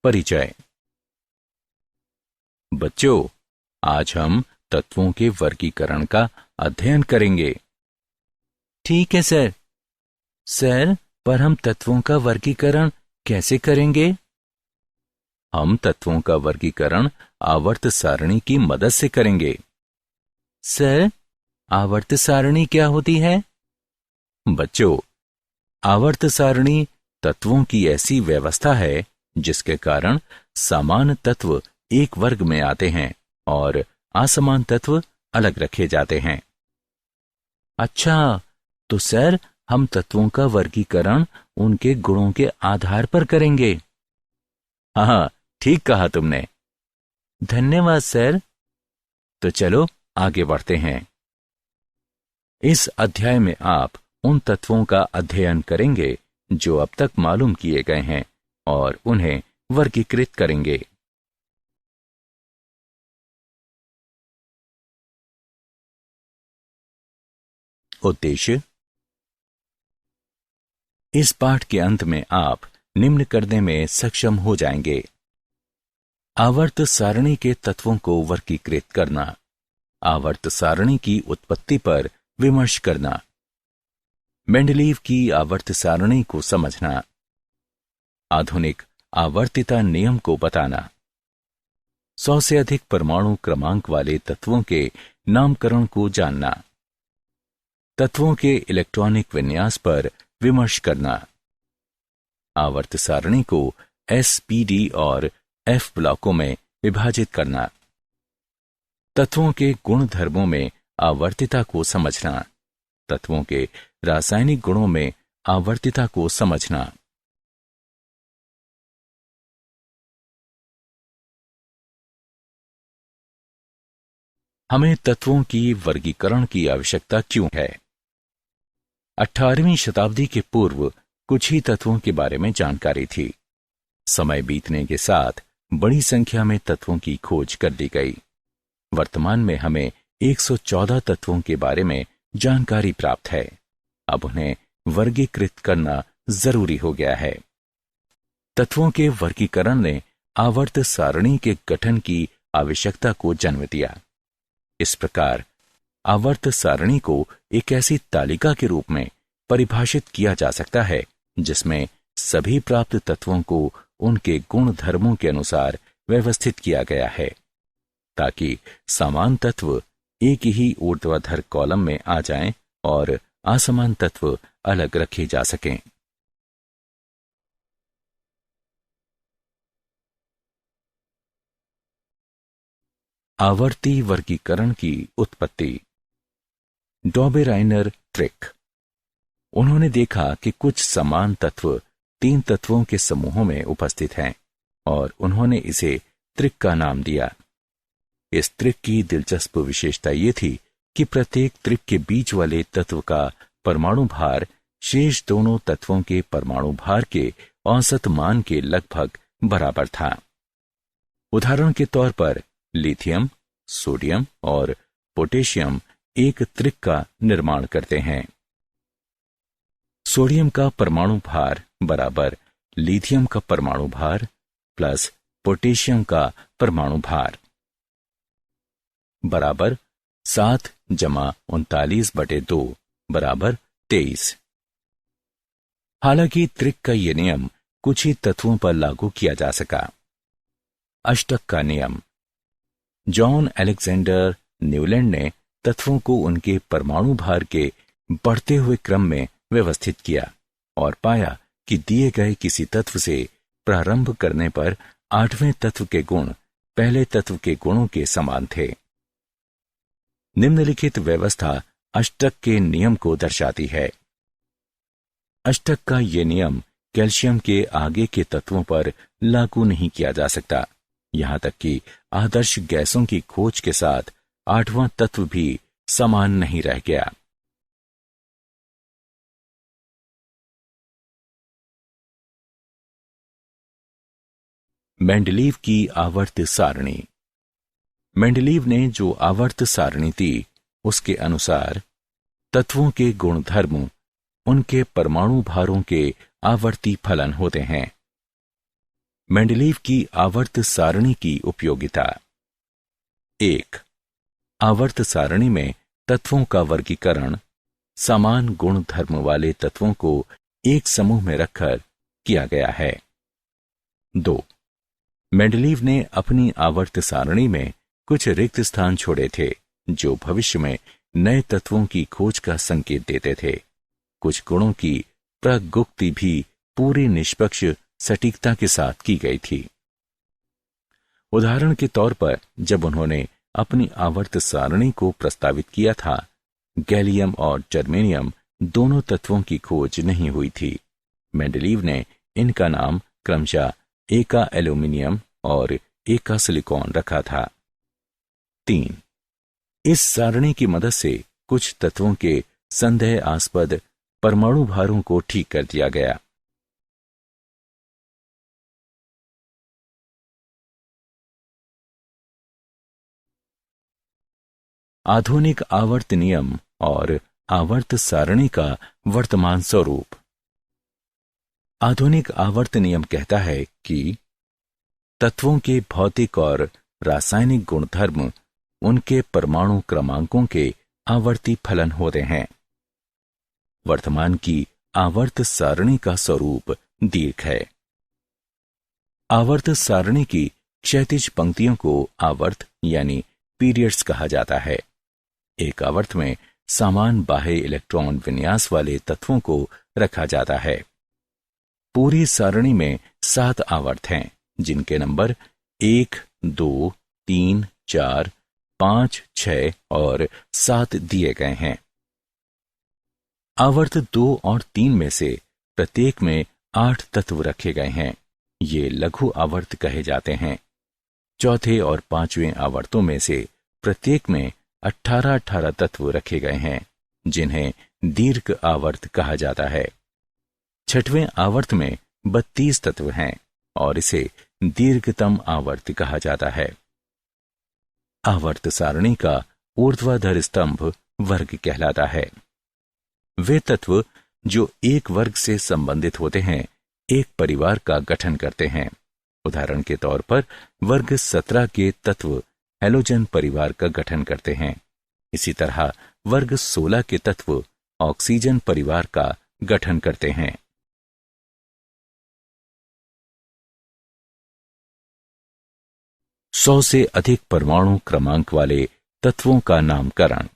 परिचय। बच्चों, आज हम तत्वों के वर्गीकरण का अध्ययन करेंगे। ठीक है सर। सर, पर हम तत्वों का वर्गीकरण कैसे करेंगे? हम तत्वों का वर्गीकरण आवर्त सारणी की मदद से करेंगे। सर, आवर्त सारणी क्या होती है? बच्चों, आवर्त सारणी तत्वों की ऐसी व्यवस्था है जिसके कारण समान तत्व एक वर्ग में आते हैं और असमान तत्व अलग रखे जाते हैं। अच्छा, तो सर हम तत्वों का वर्गीकरण उनके गुणों के आधार पर करेंगे। हाँ, ठीक कहा तुमने। धन्यवाद सर। तो चलो आगे बढ़ते हैं। इस अध्याय में आप उन तत्वों का अध्ययन करेंगे जो अब तक मालूम किए गए हैं और उन्हें वर्गीकृत करेंगे। उद्देश्य। इस पाठ के अंत में आप निम्न करने में सक्षम हो जाएंगे: आवर्त सारणी के तत्वों को वर्गीकृत करना, आवर्त सारणी की उत्पत्ति पर विमर्श करना, मेंडलीव की आवर्त सारणी को समझना, आधुनिक आवर्तिता नियम को बताना, 100 से अधिक परमाणु क्रमांक वाले तत्वों के नामकरण को जानना, तत्वों के इलेक्ट्रॉनिक विन्यास पर विमर्श करना, आवर्त सारणी को एस, पी, डी और एफ ब्लॉकों में विभाजित करना, तत्वों के गुण धर्मों में आवर्तिता को समझना, तत्वों के रासायनिक गुणों में आवर्तिता को समझना। हमें तत्वों की वर्गीकरण की आवश्यकता क्यों है? 18वीं शताब्दी के पूर्व कुछ ही तत्वों के बारे में जानकारी थी। समय बीतने के साथ बड़ी संख्या में तत्वों की खोज कर ली गई। वर्तमान में हमें 114 तत्वों के बारे में जानकारी प्राप्त है। अब उन्हें वर्गीकृत करना जरूरी हो गया है। तत्वों के वर्गीकरण ने आवर्त सारणी के गठन की आवश्यकता को जन्म दिया। इस प्रकार आवर्त सारणी को एक ऐसी तालिका के रूप में परिभाषित किया जा सकता है जिसमें सभी प्राप्त तत्वों को उनके गुण धर्मों के अनुसार व्यवस्थित किया गया है, ताकि समान तत्व एक ही ऊर्ध्वाधर कॉलम में आ जाएं और असमान तत्व अलग रखे जा सकें। आवर्ती वर्गीकरण की उत्पत्ति। डॉबेराइनर ट्रिक। उन्होंने देखा कि कुछ समान तत्व 3 तत्वों के समूहों में उपस्थित हैं और उन्होंने इसे त्रिक का नाम दिया। इस त्रिक की दिलचस्प विशेषता ये थी कि प्रत्येक त्रिक के बीच वाले तत्व का परमाणु भार शेष दोनों तत्वों के परमाणु भार के औसत मान के लगभग बराबर था। उदाहरण के तौर पर लिथियम, सोडियम और पोटेशियम एक त्रिक का निर्माण करते हैं। सोडियम का परमाणु भार बराबर लिथियम का परमाणु भार प्लस पोटेशियम का परमाणु भार बराबर 7 जमा 39/2 बराबर 23। हालांकि त्रिक का यह नियम कुछ ही तत्वों पर लागू किया जा सका। अष्टक का नियम। जॉन अलेक्जेंडर न्यूलैंड ने तत्वों को उनके परमाणु भार के बढ़ते हुए क्रम में व्यवस्थित किया और पाया कि दिए गए किसी तत्व से प्रारंभ करने पर 8वें तत्व के गुण पहले तत्व के गुणों के समान थे। निम्नलिखित व्यवस्था अष्टक के नियम को दर्शाती है। अष्टक का यह नियम कैल्शियम के आगे के तत्वों पर लागू नहीं किया जा सकता, यहां तक कि आदर्श गैसों की खोज के साथ 8वां तत्व भी समान नहीं रह गया। मेंडलीव की आवर्त सारणी। मेंडलीव ने जो आवर्त सारणी दी उसके अनुसार तत्वों के गुणधर्म उनके परमाणु भारों के आवर्ती फलन होते हैं। मेंडलीव की आवर्त सारणी की उपयोगिता। 1. आवर्त सारणी में तत्वों का वर्गीकरण समान गुण धर्म वाले तत्वों को एक समूह में रखकर किया गया है। 2. मेंडलीव ने अपनी आवर्त सारणी में कुछ रिक्त स्थान छोड़े थे जो भविष्य में नए तत्वों की खोज का संकेत देते थे। कुछ गुणों की प्रगुक्ति भी पूरी निष्पक्ष सटीकता के साथ की गई थी। उदाहरण के तौर पर जब उन्होंने अपनी आवर्त सारणी को प्रस्तावित किया था, गैलियम और जर्मेनियम दोनों तत्वों की खोज नहीं हुई थी। मेंडलीव ने इनका नाम क्रमशः एका एल्यूमिनियम और एका सिलिकॉन रखा था। 3. इस सारणी की मदद से कुछ तत्वों के संदेहास्पद परमाणु भारों को ठीक कर दिया गया। आधुनिक आवर्त नियम और आवर्त सारणी का वर्तमान स्वरूप। आधुनिक आवर्त नियम कहता है कि तत्वों के भौतिक और रासायनिक गुणधर्म उनके परमाणु क्रमांकों के आवर्ती फलन होते हैं। वर्तमान की आवर्त सारणी का स्वरूप दीर्घ है। आवर्त सारणी की क्षैतिज पंक्तियों को आवर्त यानी पीरियड्स कहा जाता है। एक आवर्त में समान बाह्य इलेक्ट्रॉन विन्यास वाले तत्वों को रखा जाता है। पूरी सारणी में 7 आवर्त हैं जिनके नंबर 1, 2, 3, 4, 5, 6 और 7 दिए गए हैं। आवर्त 2 और 3 में से प्रत्येक में 8 तत्व रखे गए हैं। ये लघु आवर्त कहे जाते हैं। चौथे और 5वें आवर्तों में से प्रत्येक में 18 तत्व रखे गए हैं जिन्हें दीर्घ आवर्त कहा जाता है। 6वें आवर्त में 32 तत्व हैं और इसे दीर्घतम आवर्त कहा जाता है। आवर्त सारणी का ऊर्ध्वाधर स्तंभ वर्ग कहलाता है। वे तत्व जो एक वर्ग से संबंधित होते हैं एक परिवार का गठन करते हैं। उदाहरण के तौर पर वर्ग 17 के तत्व हैलोजन परिवार का गठन करते हैं। इसी तरह वर्ग 16 के तत्व ऑक्सीजन परिवार का गठन करते हैं। सौ से अधिक परमाणु क्रमांक वाले तत्वों का नामकरण।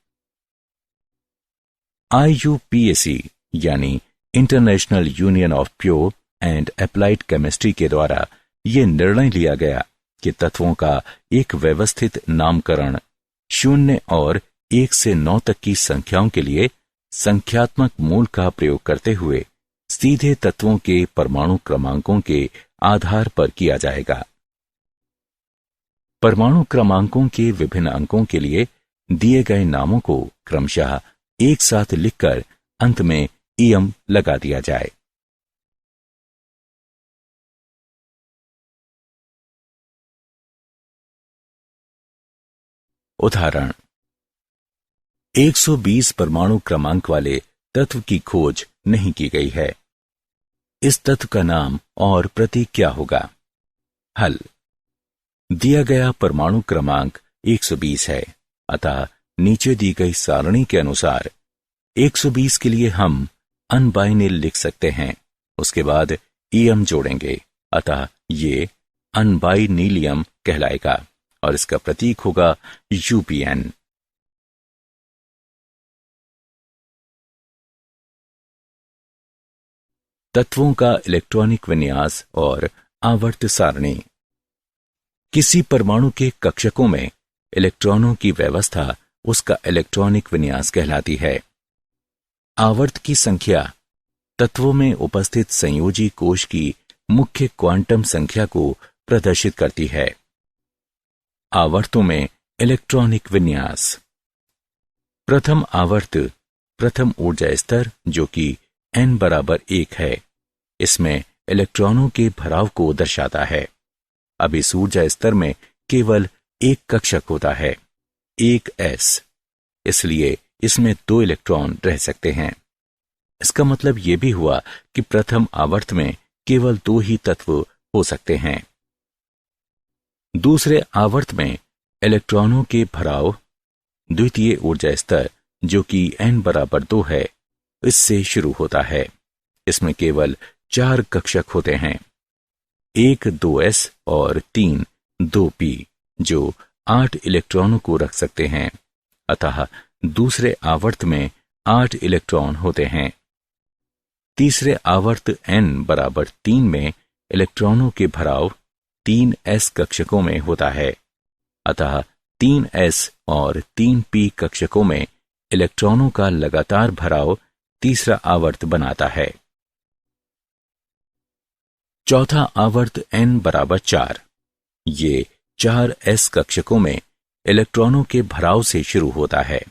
IUPAC यानी international union of pure and applied chemistry के द्वारा यह निर्णय लिया गया कि तत्वों का एक व्यवस्थित नामकरण 0 और 1 से 9 तक की संख्याओं के लिए संख्यात्मक मूल का प्रयोग करते हुए सीधे तत्वों के परमाणु क्रमांकों के आधार पर किया जाएगा। परमाणु क्रमांकों के विभिन्न अंकों के लिए दिए गए नामों को क्रमशः एक साथ लिखकर अंत में ईएम लगा दिया जाए। उदाहरण 120 परमाणु क्रमांक वाले तत्व की खोज नहीं की गई है। इस तत्व का नाम और प्रतीक क्या होगा? हल। दिया गया परमाणु क्रमांक 120 है, अतः नीचे दी गई सारणी के अनुसार 120 के लिए हम अनबाइनिल लिख सकते हैं। उसके बाद ईएम जोड़ेंगे, अतः ये अनबाइनीलियम कहलाएगा और इसका प्रतीक होगा UPN। तत्वों का इलेक्ट्रॉनिक विन्यास और आवर्त सारणी। किसी परमाणु के कक्षकों में इलेक्ट्रॉनों की व्यवस्था उसका इलेक्ट्रॉनिक विन्यास कहलाती है। आवर्त की संख्या तत्वों में उपस्थित संयोजी कोश की मुख्य क्वांटम संख्या को प्रदर्शित करती है। आवर्तों में इलेक्ट्रॉनिक विन्यास। प्रथम आवर्त प्रथम ऊर्जा स्तर जो कि n बराबर 1 है, इसमें इलेक्ट्रॉनों के भराव को दर्शाता है। अब इस ऊर्जा स्तर में केवल एक कक्षक होता है, एक s, इसलिए इसमें 2 इलेक्ट्रॉन रह सकते हैं। इसका मतलब यह भी हुआ कि प्रथम आवर्त में केवल 2 ही तत्व हो सकते हैं। दूसरे आवर्त में इलेक्ट्रॉनों के भराव द्वितीय ऊर्जा स्तर जो कि n बराबर 2 है, इससे शुरू होता है। इसमें केवल 4 कक्षक होते हैं, 1 2s और 3 2p, जो 8 इलेक्ट्रॉनों को रख सकते हैं। अतः दूसरे आवर्त में 8 इलेक्ट्रॉन होते हैं। तीसरे आवर्त n बराबर 3 में इलेक्ट्रॉनों के भराव 3s कक्षकों में होता है। अतः 3s और 3p कक्षकों में इलेक्ट्रॉनों का लगातार भराव तीसरा आवर्त बनाता है। चौथा आवर्त n बराबर 4, ये 4s कक्षकों में इलेक्ट्रॉनों के भराव से शुरू होता है।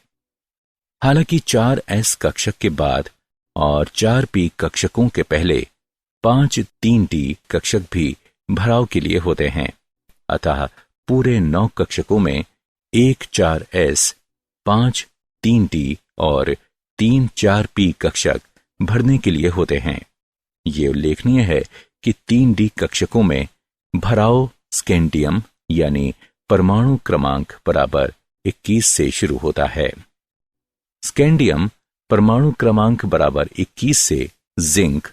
हालांकि 4s कक्षक के बाद और 4p कक्षकों के पहले 5 3d कक्षक भी भराव के लिए होते हैं। अतः पूरे 9 कक्षकों में 1 4s, 5 3d और 3 4p कक्षक भरने के लिए होते हैं। ये उल्लेखनीय है कि 3d कक्षकों में भराव स्कैंडियम यानी परमाणु क्रमांक बराबर 21 से शुरू होता है। स्कैंडियम परमाणु क्रमांक बराबर 21 से जिंक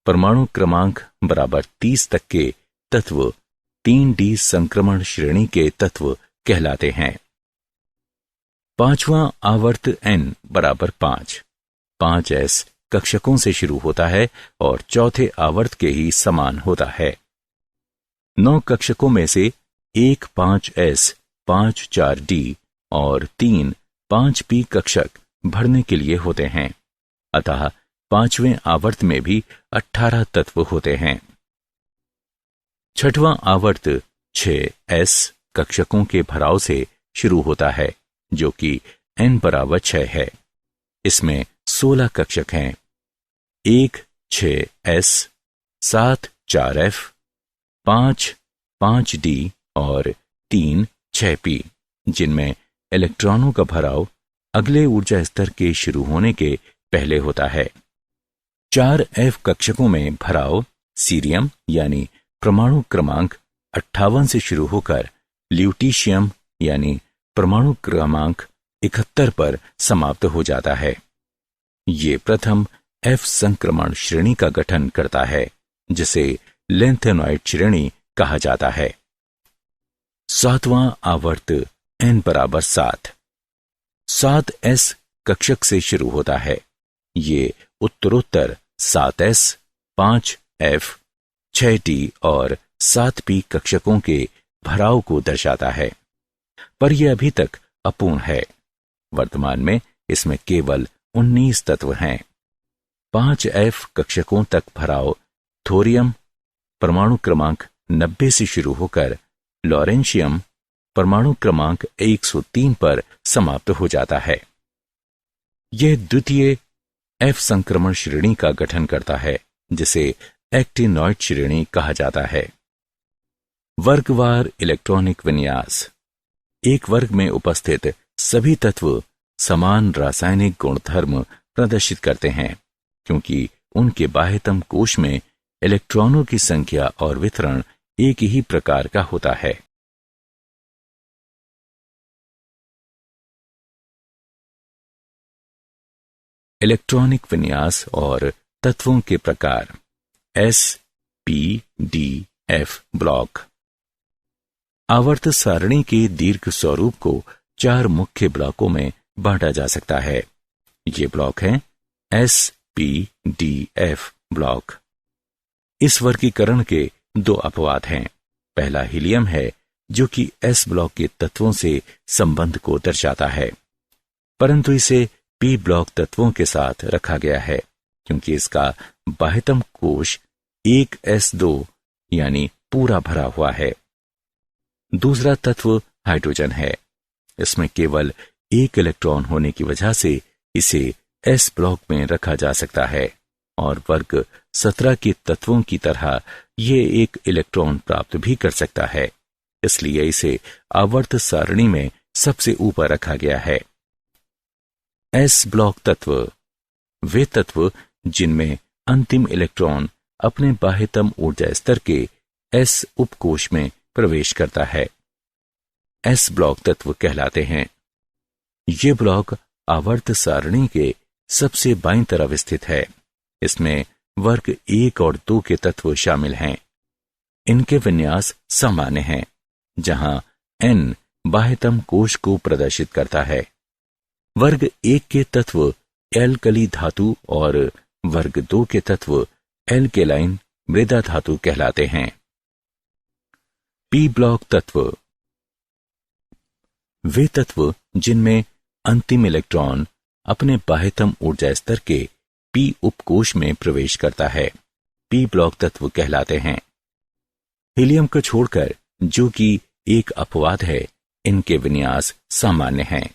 परमाणु क्रमांक बराबर 30 तक के तत्व 3d संक्रमण श्रेणी के तत्व कहलाते हैं। पांचवां आवर्त n बराबर 5, 5s कक्षकों से शुरू होता है और चौथे आवर्त के ही समान होता है। 9 कक्षकों में से 1 5s, 5 4d और 3 5p कक्षक भरने के लिए होते हैं। अतः पांचवें आवर्त में भी 18 तत्व होते हैं। छठवां आवर्त 6s कक्षकों के भराव से शुरू होता है, जो कि n बराबर 6 है। इसमें 16 कक्षक हैं, 1 6s, 7 4f, 5 5d और 3 6p, जिनमें इलेक्ट्रॉनों का भराव अगले ऊर्जा स्तर के शुरू होने के पहले होता है। 4f कक्षकों में भराव सीरियम यानी परमाणु क्रमांक 58 से शुरू होकर ल्यूटीशियम यानी परमाणु क्रमांक 71 पर समाप्त हो जाता है। ये प्रथम f संक्रमण श्रेणी का गठन करता है, जिसे लेंथेनॉइड श्रेणी कहा जाता है। सातवां आवर्त n बराबर 7, 7s कक्षक से शुरू होता है। ये उत्तरोत्तर 7s, 5f, 6d और 7p कक्षकों के भराव को दर्शाता है, पर यह अभी तक अपूर्ण है। वर्तमान में इसमें केवल 19 तत्व हैं। 5f कक्षकों तक भराव थोरियम परमाणु क्रमांक 90 से शुरू होकर लॉरेंशियम परमाणु क्रमांक 103 पर समाप्त हो जाता है। यह द्वितीय f संक्रमण श्रेणी का गठन करता है, जिसे एक्टिनॉइड श्रेणी कहा जाता है। वर्गवार इलेक्ट्रॉनिक विन्यास। एक वर्ग में उपस्थित सभी तत्व समान रासायनिक गुणधर्म प्रदर्शित करते हैं, क्योंकि उनके बाह्यतम कोश में इलेक्ट्रॉनों की संख्या और वितरण एक ही प्रकार का होता है। इलेक्ट्रॉनिक विन्यास और तत्वों के प्रकार। s, p, d, f block. आवर्त सारणी के दीर्घ स्वरूप को 4 मुख्य ब्लॉकों में बांटा जा सकता है। ये ब्लॉक हैं s, p, d, f block. इस वर्गीकरण के 2 अपवाद हैं। पहला हीलियम है, जो कि s ब्लॉक के तत्वों से संबंध को दर्शाता है, परंतु इसे p ब्लॉक तत्वों के साथ रखा गया है, क्योंकि इसका बाह्यतम कोश 1s2 यानी पूरा भरा हुआ है। दूसरा तत्व हाइड्रोजन है। इसमें केवल 1 इलेक्ट्रॉन होने की वजह से इसे s ब्लॉक में रखा जा सकता है, और वर्ग 17 के तत्वों की तरह ये 1 इलेक्ट्रॉन प्राप्त भी कर सकता है। इसलिए इसे आवर्त सारणी में सबसे ऊपर रखा गया है। s ब्लॉक तत्व वे तत्व जिनमें अंतिम इलेक्ट्रॉन अपने बाह्यतम ऊर्जा स्तर के एस उपकोष में प्रवेश करता है। एस ब्लॉक तत्व कहलाते हैं। ये ब्लॉक आवर्त सारणी के सबसे बाईं तरफ स्थित है। इसमें वर्ग 1 और 2 के तत्व शामिल हैं। इनके विन्यास सामान्य हैं, जहां N बाह्यतम कोश को प्रदर्शित करता है। वर्ग 1 के तत्व एल्कली धातु और वर्ग 2 के तत्व एल्केलाइन मृदा धातु कहलाते हैं। पी ब्लॉक तत्व वे तत्व जिनमें अंतिम इलेक्ट्रॉन अपने बाह्यतम ऊर्जा स्तर के पी उपकोष में प्रवेश करता है, पी ब्लॉक तत्व कहलाते हैं। हीलियम को छोड़कर, जो कि एक अपवाद है, इनके विन्यास सामान्य हैं।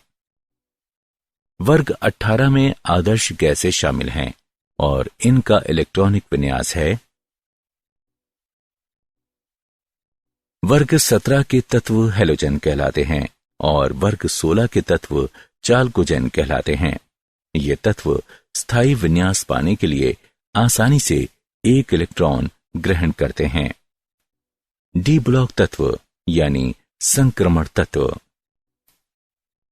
वर्ग 18 में आदर्श गैसें शामिल हैं और इनका इलेक्ट्रॉनिक विन्यास है। वर्ग 17 के तत्व हेलोजन कहलाते हैं और वर्ग 16 के तत्व चालकोजेन कहलाते हैं। ये तत्व स्थायी विन्यास पाने के लिए आसानी से एक इलेक्ट्रॉन ग्रहण करते हैं। डी ब्लॉक तत्व यानी संक्रमण तत्व।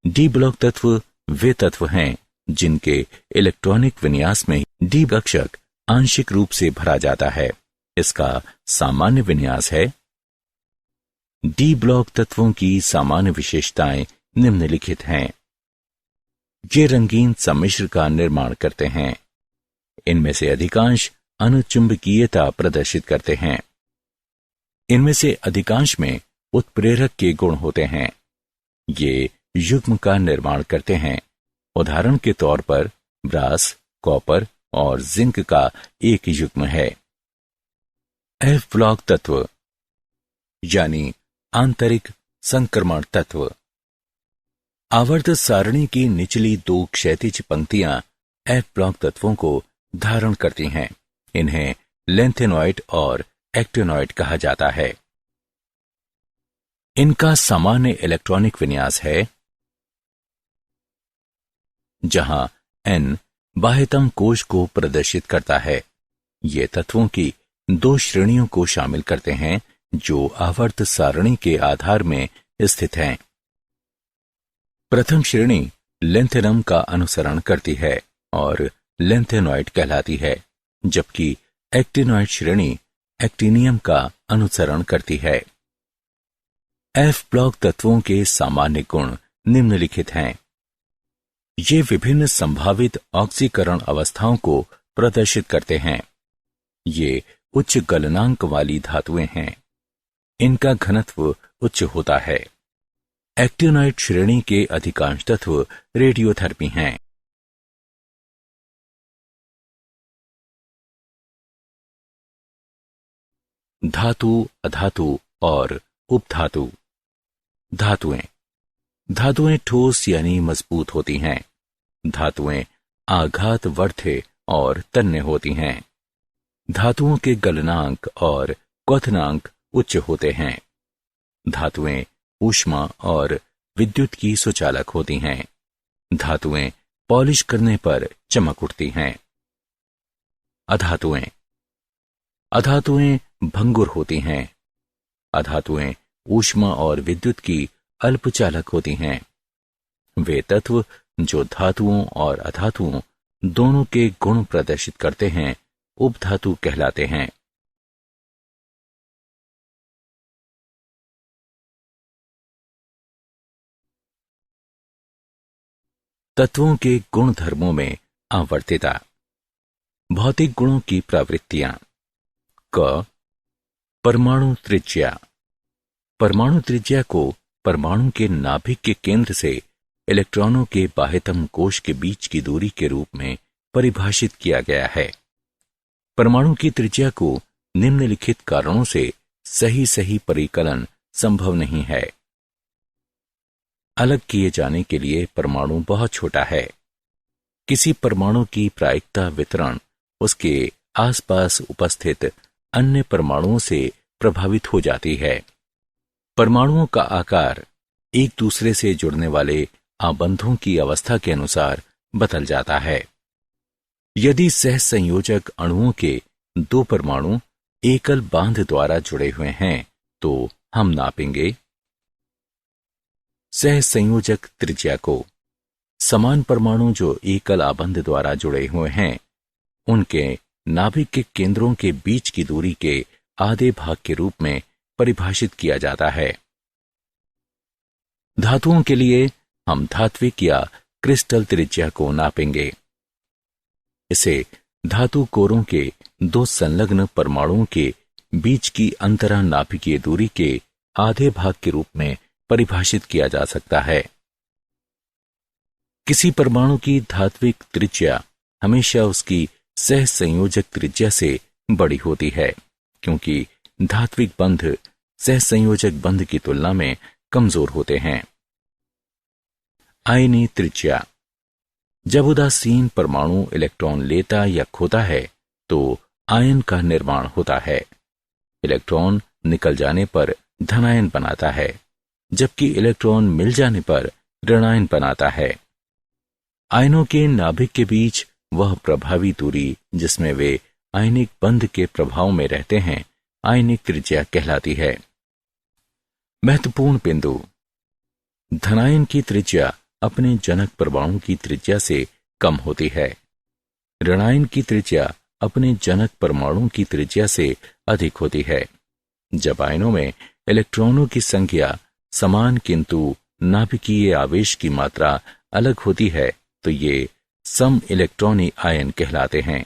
डी ब्लॉक तत्व वे तत्व हैं जिनके इलेक्ट्रॉनिक विन्यास में डी कक्षक आंशिक रूप से भरा जाता है। इसका सामान्य विन्यास है। डी ब्लॉक तत्वों की सामान्य विशेषताएं निम्नलिखित हैं। ये रंगीन सम्मिश्र का निर्माण करते हैं। इनमें से अधिकांश अनुचुंबकीयता प्रदर्शित करते हैं। इनमें से अधिकांश में उत्प्रेरक के गुण होते हैं। ये युग्म का निर्माण करते हैं। उदाहरण के तौर पर ब्रास, कॉपर और जिंक का एक युग्म है। एफ ब्लॉक तत्व यानी आंतरिक संक्रमण तत्व। आवर्त सारणी की निचली 2 क्षैतिज पंक्तियां एफ ब्लॉक तत्वों को धारण करती हैं। इन्हें लेंथेनॉइड और एक्टिनॉइड कहा जाता है। इनका सामान्य इलेक्ट्रॉनिक विन्यास है, जहां N बाह्यतम कोश को प्रदर्शित करता है। ये तत्वों की 2 श्रेणियों को शामिल करते हैं जो आवर्त सारणी के आधार में स्थित हैं। प्रथम श्रेणी लेंथेनम का अनुसरण करती है और लेंथेनॉइड कहलाती है, जबकि एक्टिनॉइड श्रेणी एक्टिनियम का अनुसरण करती है। एफ ब्लॉक तत्वों के सामान्य गुण निम्नलिखित हैं। ये विभिन्न संभावित ऑक्सीकरण अवस्थाओं को प्रदर्शित करते हैं। ये उच्च गलनांक वाली धातुएं हैं। इनका घनत्व उच्च होता है। एक्टिनॉइड श्रेणी के अधिकांश तत्व रेडियोधर्मी हैं। धातु, अधातु और उपधातु। धातुएं ठोस यानी मजबूत होती हैं। धातुएं आघातवर्ध्य और तन्य होती हैं। धातुओं के गलनांक और क्वथनांक उच्च होते हैं। धातुएं ऊष्मा और विद्युत की सुचालक होती हैं। धातुएं पॉलिश करने पर चमक उठती हैं। अधातुएं भंगुर होती हैं। अधातुएं ऊष्मा और विद्युत की अल्पचालक होती हैं। वे तत्व जो धातुओं और अधातुओं दोनों के गुण प्रदर्शित करते हैं उपधातु कहलाते हैं। तत्वों के गुण धर्मों में आवर्तिता। भौतिक गुणों की प्रवृत्तियां। क परमाणु त्रिज्या। परमाणु त्रिज्या को परमाणु के नाभिक के केंद्र से इलेक्ट्रॉनों के बाह्यतम कोश के बीच की दूरी के रूप में परिभाषित किया गया है। परमाणु की त्रिज्या को निम्नलिखित कारणों से सही परिकलन संभव नहीं है। अलग किए जाने के लिए परमाणु बहुत छोटा है। किसी परमाणु की प्रायिकता वितरण उसके आसपास उपस्थित अन्य परमाणुओं से प्रभावित हो जाती है। परमाणुओं का आकार एक दूसरे से जुड़ने वाले आबंधों की अवस्था के अनुसार बदल जाता है। यदि सहसंयोजक अणुओं के 2 परमाणु एकल बांध द्वारा जुड़े हुए हैं तो हम नापेंगे सह संयोजक त्रिज्या को। समान परमाणु जो एकल आबंध द्वारा जुड़े हुए हैं उनके नाभिक के केंद्रों के बीच की दूरी के आधे भाग के रूप में परिभाषित किया जाता है। धातुओं के लिए हम धात्विक या क्रिस्टल त्रिज्या को नापेंगे। इसे धातु कोरों के दो संलग्न परमाणुओं के बीच की अंतरा नाभिकीय दूरी के आधे भाग के रूप में परिभाषित किया जा सकता है। किसी परमाणु की धात्विक त्रिज्या हमेशा उसकी सह संयोजक त्रिज्या से बड़ी होती है, क्योंकि धात्विक बंध सह संयोजक बंध की तुलना में कमजोर होते हैं। आयनीय त्रिज्या। जब उदासीन परमाणु इलेक्ट्रॉन लेता या खोता है तो आयन का निर्माण होता है। इलेक्ट्रॉन निकल जाने पर धनायन बनाता है, जबकि इलेक्ट्रॉन मिल जाने पर ऋणायन बनाता है। आयनों के नाभिक के बीच वह प्रभावी दूरी जिसमें वे आयनिक बंध के प्रभाव में रहते हैं आयनिक त्रिज्या कहलाती है। महत्वपूर्ण बिंदु। धनायन की त्रिज्या अपने जनक परमाणु की त्रिज्या से कम होती है। ऋणायन की त्रिज्या अपने जनक परमाणु की त्रिज्या से अधिक होती है। जब आयनों में इलेक्ट्रॉनों की संख्या समान किंतु नाभिकीय आवेश की मात्रा अलग होती है तो ये सम इलेक्ट्रॉनी आयन कहलाते हैं।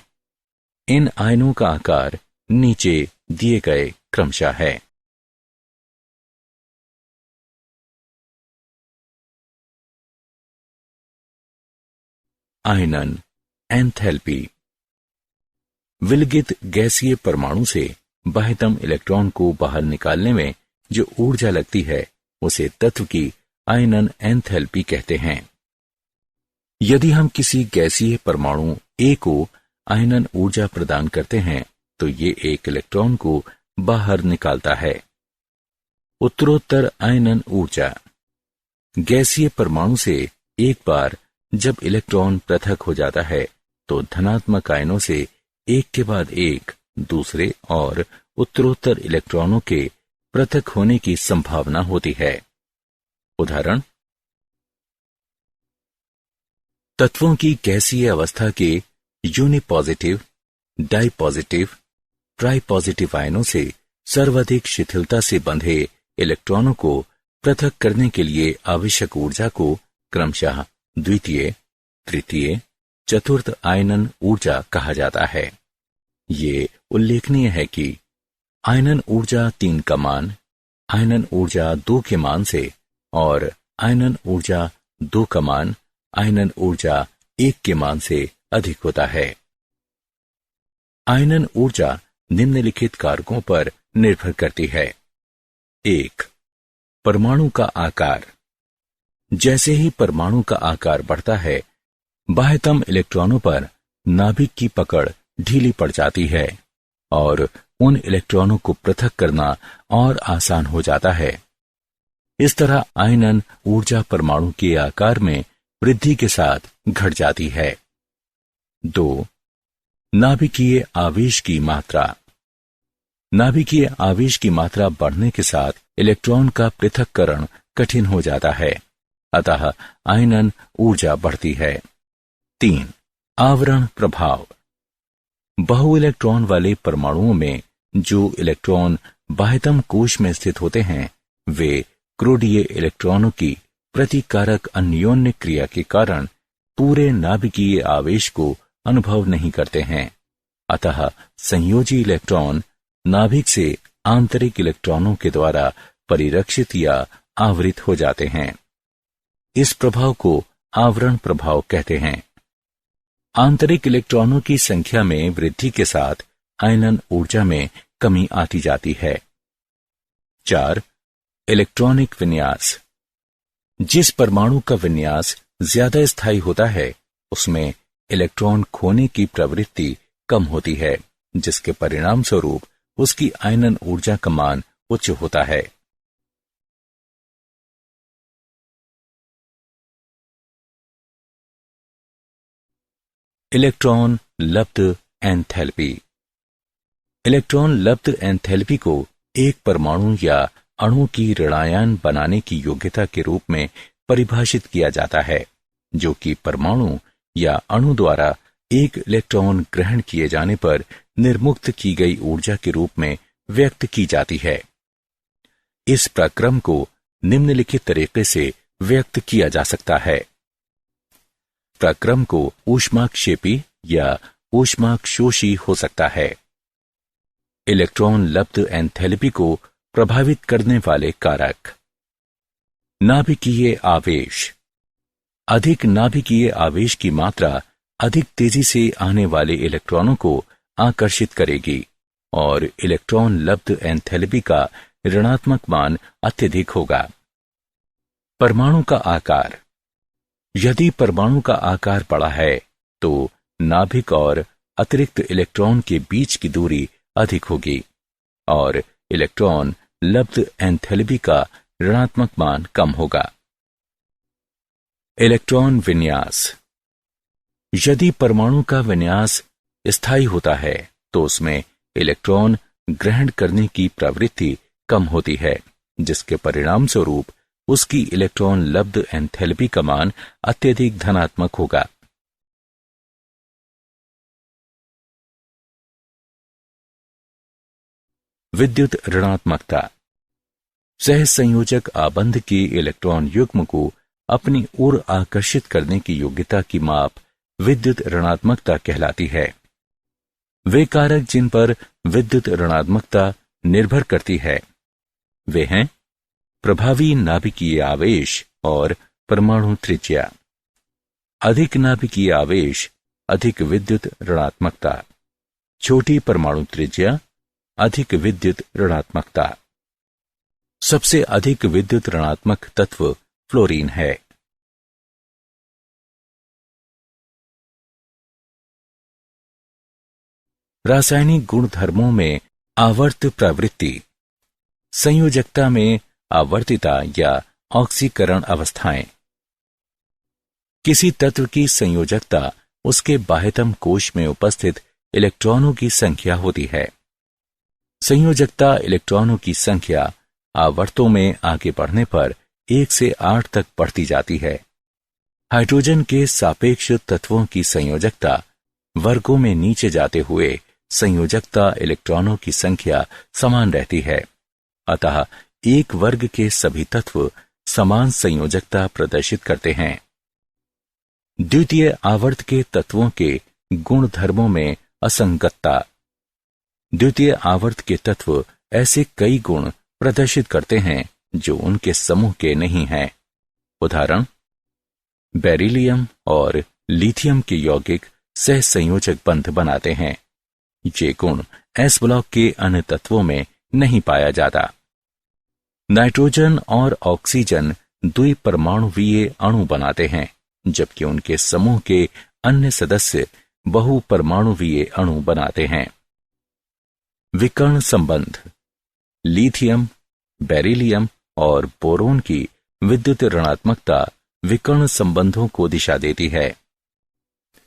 इन आयनों का आकार नीचे दिए गए क्रमशः है। आयनन एंथैल्पी। विलगित गैसीय परमाणु से बाह्यतम इलेक्ट्रॉन को बाहर निकालने में जो ऊर्जा लगती है उसे तत्व की आयनन एंथैल्पी कहते हैं। यदि हम किसी गैसीय परमाणु A को आयनन ऊर्जा प्रदान करते हैं तो ये एक इलेक्ट्रॉन को बाहर निकालता है। उत्तरोत्तर आयनन ऊर्जा। गैसीय परमाणु से एक बार जब इलेक्ट्रॉन पृथक हो जाता है तो धनात्मक आयनों से एक के बाद एक दूसरे और उत्तरोत्तर इलेक्ट्रॉनों के पृथक होने की संभावना होती है। उदाहरण, तत्वों की गैसीय अवस्था के यूनिपॉजिटिव, डाइपॉजिटिव, ट्राइपॉजिटिव आयनों से सर्वाधिक शिथिलता से बंधे इलेक्ट्रॉनों को पृथक करने के लिए आवश्यक ऊर्जा को क्रमशः द्वितीय, तृतीय, चतुर्थ आयनन ऊर्जा कहा जाता है। ये उल्लेखनीय है कि आयनन ऊर्जा 3 का मान आयनन ऊर्जा 2 के मान से और आयनन ऊर्जा 2 का मान आयनन ऊर्जा 1 के मान से अधिक होता है। आयनन ऊर्जा निम्नलिखित कारकों पर निर्भर करती है। 1. परमाणु का आकार। जैसे ही परमाणु का आकार बढ़ता है बाह्यतम इलेक्ट्रॉनों पर नाभिक की पकड़ ढीली पड़ जाती है और उन इलेक्ट्रॉनों को पृथक करना और आसान हो जाता है। इस तरह आयनन ऊर्जा परमाणु के आकार में वृद्धि के साथ घट जाती है। 2. नाभिकीय आवेश की मात्रा। नाभिकीय आवेश की मात्रा बढ़ने के साथ इलेक्ट्रॉन का पृथक्करण कठिन हो जाता है, अतः आयनन ऊर्जा बढ़ती है। 3. आवरण प्रभाव। बहु इलेक्ट्रॉन वाले परमाणुओं में जो इलेक्ट्रॉन बाह्यतम कोश में स्थित होते हैं वे क्रोडीय इलेक्ट्रॉनों की प्रतिकारक अन्योन्य क्रिया के कारण पूरे नाभिकीय आवेश को अनुभव नहीं करते हैं, अतः संयोजी इलेक्ट्रॉन नाभिक से आंतरिक इलेक्ट्रॉनों के द्वारा परिरक्षित या आवृत हो जाते हैं। इस प्रभाव को आवरण प्रभाव कहते हैं। आंतरिक इलेक्ट्रॉनों की संख्या में वृद्धि के साथ आयनन ऊर्जा में कमी आती जाती है। 4. इलेक्ट्रॉनिक विन्यास। जिस परमाणु का विन्यास ज्यादा स्थायी होता है उसमें इलेक्ट्रॉन खोने की प्रवृत्ति कम होती है, जिसके परिणाम स्वरूप उसकी आयनन ऊर्जा का मान उच्च होता है। इलेक्ट्रॉन लब्ध एंथैल्पी। इलेक्ट्रॉन लब्ध एंथैल्पी को एक परमाणु या अणु की ऋणायन बनाने की योग्यता के रूप में परिभाषित किया जाता है, जो कि परमाणु या अणु द्वारा एक इलेक्ट्रॉन ग्रहण किए जाने पर निर्मुक्त की गई ऊर्जा के रूप में व्यक्त की जाती है। इस प्रक्रम को निम्नलिखित तरीके से व्यक्त किया जा सकता है। प्रक्रम को ऊष्माक्षेपी या ऊष्माक्षोषी हो सकता है। इलेक्ट्रॉन लब्ध एंथैल्पी को प्रभावित करने वाले कारक। नाभिकीय आवेश। अधिक नाभिकीय आवेश की मात्रा अधिक तेजी से आने वाले इलेक्ट्रॉनों को आकर्षित करेगी और इलेक्ट्रॉन लब्ध एंथैल्पी का ऋणात्मक मान अत्यधिक होगा। परमाणु का आकार। यदि परमाणु का आकार बड़ा है तो नाभिक और अतिरिक्त इलेक्ट्रॉन के बीच की दूरी अधिक होगी और इलेक्ट्रॉन लब्ध एंथैल्पी का ऋणात्मक मान कम होगा। इलेक्ट्रॉन विन्यास। यदि परमाणु का विन्यास स्थायी होता है तो उसमें इलेक्ट्रॉन ग्रहण करने की प्रवृत्ति कम होती है, जिसके परिणाम स्वरूप उसकी इलेक्ट्रॉन लब्ध एंथैल्पी का मान अत्यधिक धनात्मक होगा। विद्युत ऋणात्मकता। सहसंयोजक आबंध के इलेक्ट्रॉन युग्म को अपनी ओर आकर्षित करने की योग्यता की माप विद्युत ऋणात्मकता कहलाती है। वे कारक जिन पर विद्युत ऋणात्मकता निर्भर करती है वे हैं प्रभावी नाभिकीय आवेश और परमाणु त्रिज्या। अधिक नाभिकीय आवेश अधिक विद्युत ऋणात्मकता, छोटी परमाणु त्रिज्या अधिक विद्युत ऋणात्मकता। सबसे अधिक विद्युत ऋणात्मक तत्व फ्लोरीन है। रासायनिक गुणधर्मों में आवर्त प्रवृत्ति। संयोजकता में आवर्तिता या ऑक्सीकरण अवस्थाएं। किसी तत्व की संयोजकता उसके बाह्यतम कोश में उपस्थित इलेक्ट्रॉनों की संख्या होती है। संयोजकता इलेक्ट्रॉनों की संख्या आवर्तों में आगे बढ़ने पर 1 से 8 तक बढ़ती जाती है। हाइड्रोजन के सापेक्ष तत्वों की संयोजकता वर्गों में नीचे जाते हुए संयोजकता इलेक्ट्रॉनों की संख्या समान रहती है, अतः एक वर्ग के सभी तत्व समान संयोजकता प्रदर्शित करते हैं। द्वितीय आवर्त के तत्वों के गुणधर्मों में असंगतता। द्वितीय आवर्त के तत्व ऐसे कई गुण प्रदर्शित करते हैं जो उनके समूह के नहीं हैं। उदाहरण, बेरिलियम और लिथियम के यौगिक सहसंयोजक बंध बनाते हैं। ये गुण एस ब्लॉक के अन्य तत्वों में नहीं पाया जाता। नाइट्रोजन और ऑक्सीजन द्विपरमाणुवीय अणु बनाते हैं, जबकि उनके समूह के अन्य सदस्य बहुपरमाणुवीय अणु बनाते हैं। विकर्ण संबंध। लिथियम, बेरिलियम और बोरोन की विद्युत ऋणात्मकता विकर्ण संबंधों को दिशा देती है।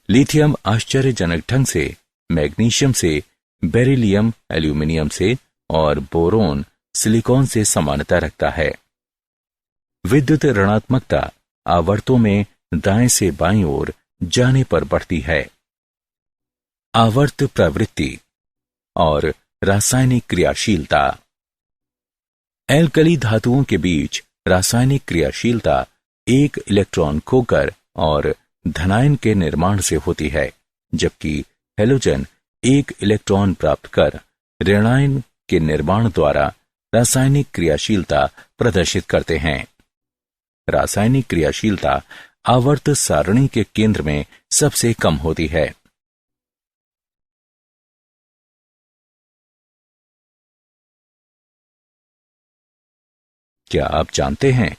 लिथियम आश्चर्यजनक ढंग से मैग्नीशियम से, बेरिलियम एल्यूमिनियम से और बोरोन सिलिकॉन से समानता रखता है। विद्युत ऋणात्मकता आवर्तों में दाएं से बाईं ओर जाने पर बढ़ती है। आवर्त प्रवृत्ति और रासायनिक क्रियाशीलता। एल्कली धातुओं के बीच रासायनिक क्रियाशीलता एक इलेक्ट्रॉन खोकर और धनायन के निर्माण से होती है, जबकि हैलोजन एक इलेक्ट्रॉन प्राप्त कर ऋणायन के निर्माण द्वारा रासायनिक क्रियाशीलता प्रदर्शित करते हैं। रासायनिक क्रियाशीलता आवर्त सारणी के केंद्र में सबसे कम होती है। क्या आप जानते हैं,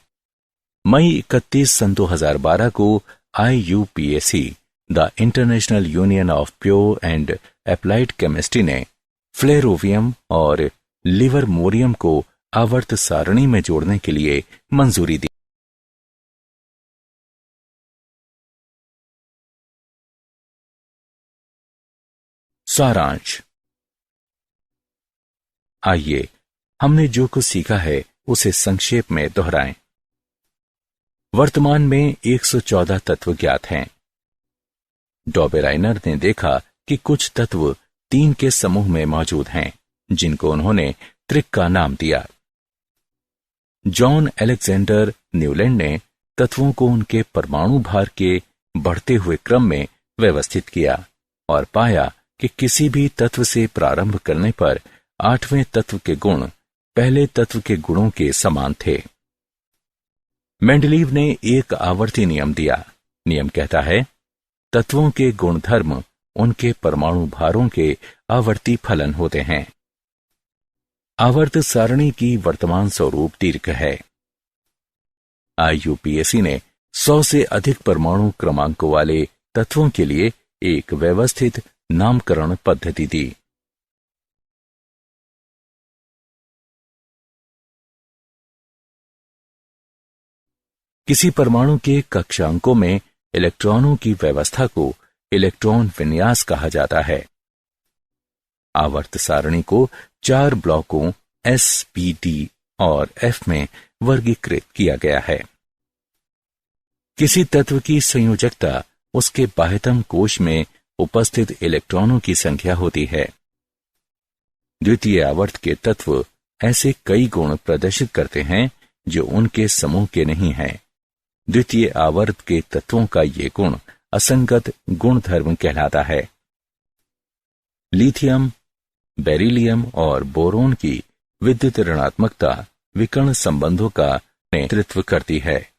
मई 31 सन 2012 को IUPAC, the international union of pure and applied chemistry ने फ्लेरोवियम और लिवरमोरियम को आवर्त सारणी में जोड़ने के लिए मंजूरी दी। सारांश। आइए हमने जो कुछ सीखा है उसे संक्षेप में दोहराएं। वर्तमान में 114 तत्व ज्ञात हैं। डॉबेराइनर ने देखा कि कुछ तत्व 3 के समूह में मौजूद हैं, जिनको उन्होंने त्रिक का नाम दिया। जॉन अलेक्जेंडर न्यूलैंड ने तत्वों को उनके परमाणु भार के बढ़ते हुए क्रम में व्यवस्थित किया और पाया कि किसी भी तत्व से प्रारंभ करने पर 8वें तत्व के गुण पहले तत्व के गुणों के समान थे। मेंडलीव ने एक आवर्ती नियम दिया। नियम कहता है, तत्वों के गुणधर्म उनके परमाणु भारों के आवर्ती फलन होते हैं। आवर्त सारणी की वर्तमान स्वरूप दीर्घ है। IUPAC ने 100 से अधिक परमाणु क्रमांकों वाले तत्वों के लिए एक व्यवस्थित नामकरण पद्धति दी। किसी परमाणु के कक्षांकों में इलेक्ट्रॉनों की व्यवस्था को इलेक्ट्रॉन विन्यास कहा जाता है। आवर्त सारणी को 4 ब्लॉकों S, P, D और F में वर्गीकृत किया गया है। किसी तत्व की संयोजकता उसके बाह्यतम कोश में उपस्थित इलेक्ट्रॉनों की संख्या होती है। द्वितीय आवर्त के तत्व ऐसे कई गुण प्रदर्शित करते हैं जो उनके समूह के नहीं हैं। द्वितीय आवर्त के तत्वों का ये गुण असंगत गुणधर्म कहलाता है। लिथियम, बेरिलियम और बोरोन की विद्युत ऋणात्मकता विकर्ण संबंधों का नेतृत्व करती है।